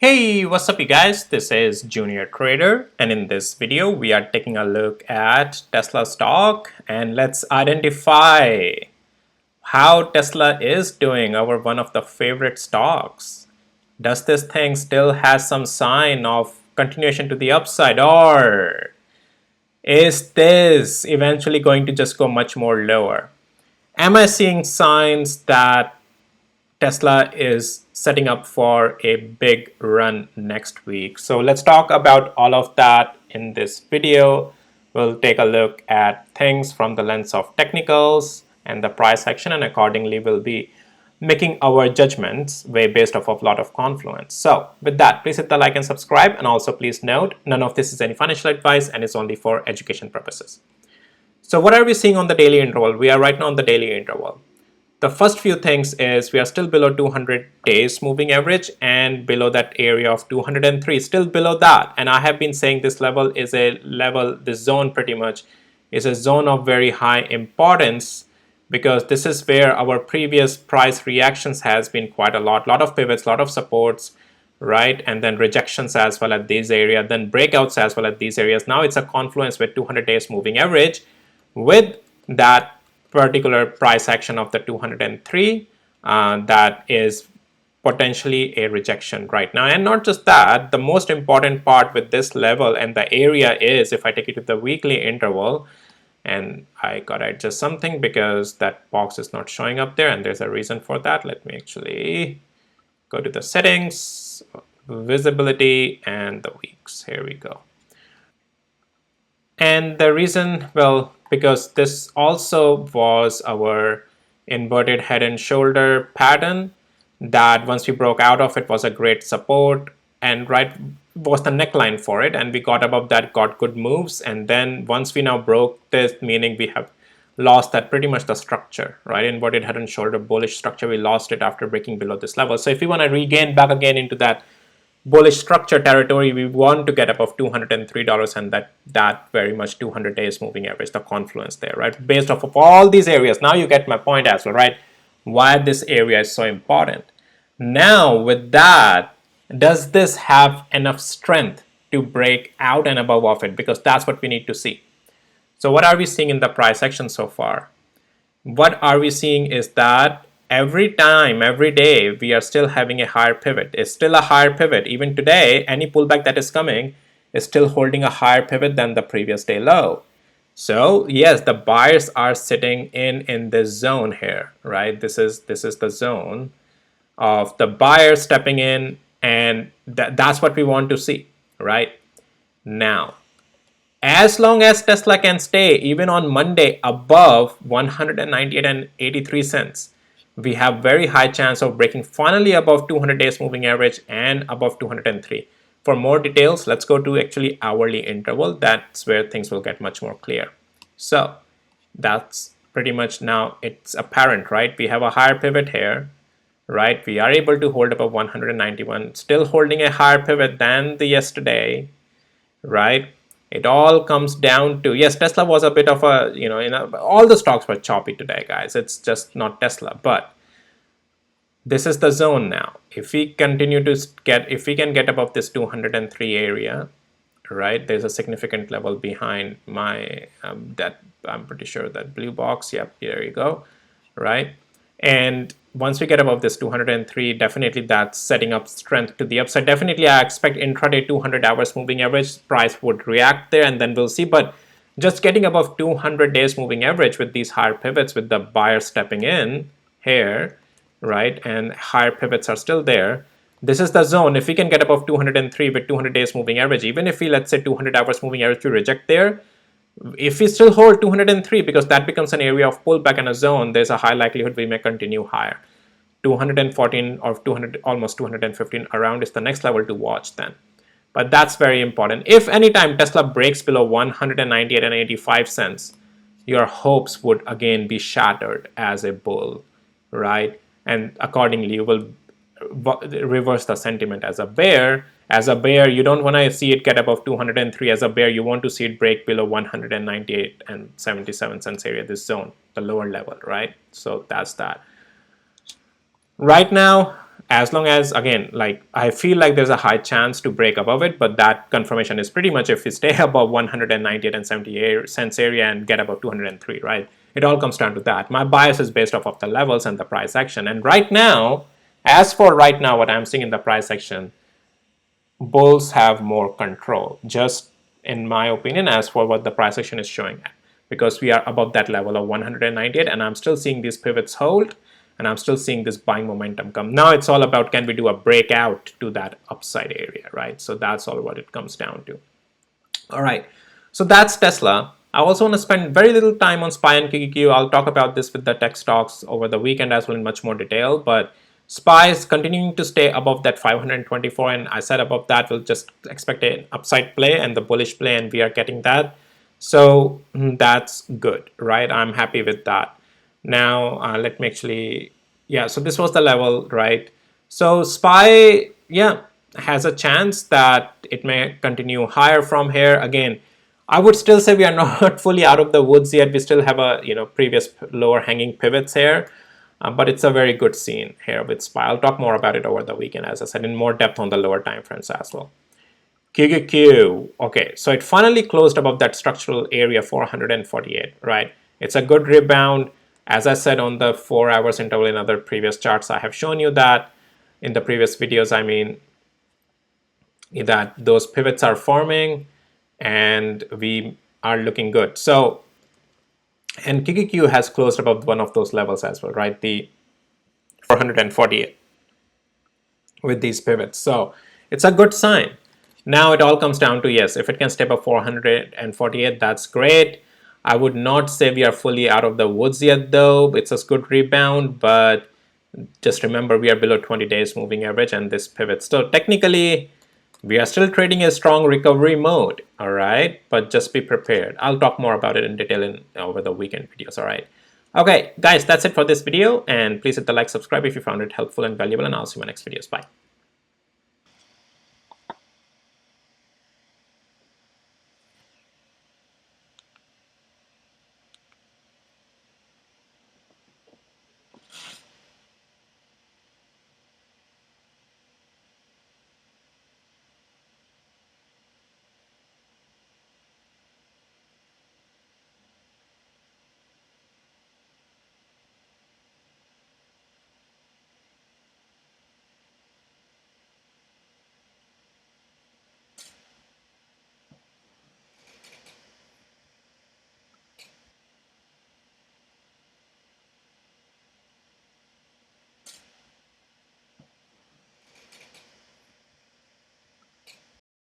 Hey, what's up you guys? This is Junior Trader, and in this video we are taking a look at Tesla stock, and let's identify how Tesla is doing, our one of the favorite stocks. Does this thing still has some sign of continuation to the upside, or is this eventually going to just go much more lower? Am I seeing signs that Tesla is setting up for a big run next week? So let's talk about all of that in this video. We'll take a look at things from the lens of technicals and the price action, and accordingly we'll be making our judgments way based off of a lot of confluence. So with that, please hit the like and subscribe, and also please note none of this is any financial advice and it's only for education purposes. So what are we seeing on the daily interval? We are right now on the daily interval. The first few things is we are still below 200 days moving average and below that area of 203, still below that. And I have been saying this level is a level, this zone pretty much is a zone of very high importance, because this is where our previous price reactions has been quite a lot of pivots, lot of supports, right? And then rejections as well at these areas, then breakouts as well at these areas. Now it's a confluence with 200 days moving average with that particular price action of the 203 that is potentially a rejection right now. And not just that, the most important part with this level and the area is, if I take it to the weekly interval, and I gotta adjust something because that box is not showing up there, and there's a reason for that. Let me actually go to the settings, visibility, and the weeks. Here we go. And the reason, well, because this also was our inverted head and shoulder pattern that once we broke out of it was a great support, and right was the neckline for it, and we got above that, got good moves, and then once we now broke this, meaning we have lost that pretty much the structure, right? Inverted head and shoulder bullish structure, we lost it after breaking below this level. So if we want to regain back again into that bullish structure territory, we want to get above $203, and that very much 200 days moving average, the confluence there, right? Based off of all these areas. Now you get my point as well, right? Why this area is so important. Now with that, does this have enough strength to break out and above of it? Because that's what we need to see. So what are we seeing in the price action so far? What are we seeing is that every time, every day, we are still having a higher pivot. It's still a higher pivot. Even today, any pullback that is coming is still holding a higher pivot than the previous day low. So yes, the buyers are sitting in this zone here, right? This is the zone of the buyer stepping in, and that's what we want to see, right? Now, as long as Tesla can stay even on Monday above 198.83 cents, we have very high chance of breaking finally above 200 days moving average and above 203. For more details, let's go to actually hourly interval. That's where things will get much more clear. So that's pretty much now it's apparent, right? We have a higher pivot here, right? We are able to hold above 191, still holding a higher pivot than the yesterday, right? It all comes down to, yes, Tesla was a bit of a, all the stocks were choppy today, guys. It's just not Tesla, but this is the zone now. If we continue to if we can get above this 203 area, right, there's a significant level behind my, that I'm pretty sure that blue box, yep, there you go, right? And once we get above this 203, definitely that's setting up strength to the upside. Definitely I expect intraday 200 hours moving average price would react there, and then we'll see. But just getting above 200 days moving average with these higher pivots, with the buyer stepping in here, right, and higher pivots are still there, this is the zone. If we can get above 203 with 200 days moving average, even if we, let's say 200 hours moving average, we reject there, if we still hold 203, because that becomes an area of pullback and a zone, there's a high likelihood we may continue higher. 214 or 200, almost 215 around is the next level to watch then. But that's very important. If anytime Tesla breaks below 198.85 cents, your hopes would again be shattered as a bull, right? And accordingly, you will reverse the sentiment as a bear. As a bear, you don't want to see it get above 203. As a bear, you want to see it break below 198.77 area, this zone, the lower level, right? So that's that. Right now, as long as, again, like I feel like there's a high chance to break above it, but that confirmation is pretty much if we stay above 198 and 78 cents area and get above 203, right? It all comes down to that. My bias is based off of the levels and the price action. And right now, as for right now, what I'm seeing in the price action, bulls have more control, just in my opinion, as for what the price action is showing at, because we are above that level of 198 and I'm still seeing these pivots hold and I'm still seeing this buying momentum come. Now it's all about, can we do a breakout to that upside area, right? So that's all what it comes down to. All right, so that's Tesla. I also want to spend very little time on SPY and QQQ. I'll talk about this with the tech stocks over the weekend as well in much more detail, but SPY is continuing to stay above that 524, and I said above that we'll just expect an upside play and the bullish play, and we are getting that. So that's good, right? I'm happy with that. Now let me actually, yeah, so this was the level, right? So SPY, yeah, has a chance that it may continue higher from here. Again, I would still say we are not fully out of the woods yet. We still have a, previous lower hanging pivots here. But it's a very good scene here with SPY. I'll talk more about it over the weekend, as I said, in more depth on the lower time frames as well. QQQ, okay, so it finally closed above that structural area 448, right? It's a good rebound. As I said on the 4 hours interval in other previous charts, I have shown you that in the previous videos, I mean, that those pivots are forming and we are looking good. So, and QQQ has closed above one of those levels as well, right? The 448 with these pivots. So it's a good sign. Now it all comes down to, yes, if it can stay above 448, that's great. I would not say we are fully out of the woods yet though. It's a good rebound, but just remember we are below 20 days moving average and this pivot. So technically, we are still trading a strong recovery mode, all right? But just be prepared. I'll talk more about it in detail over the weekend videos, all right? Okay, guys, that's it for this video. And please hit the like, subscribe if you found it helpful and valuable, and I'll see you in my next videos. Bye.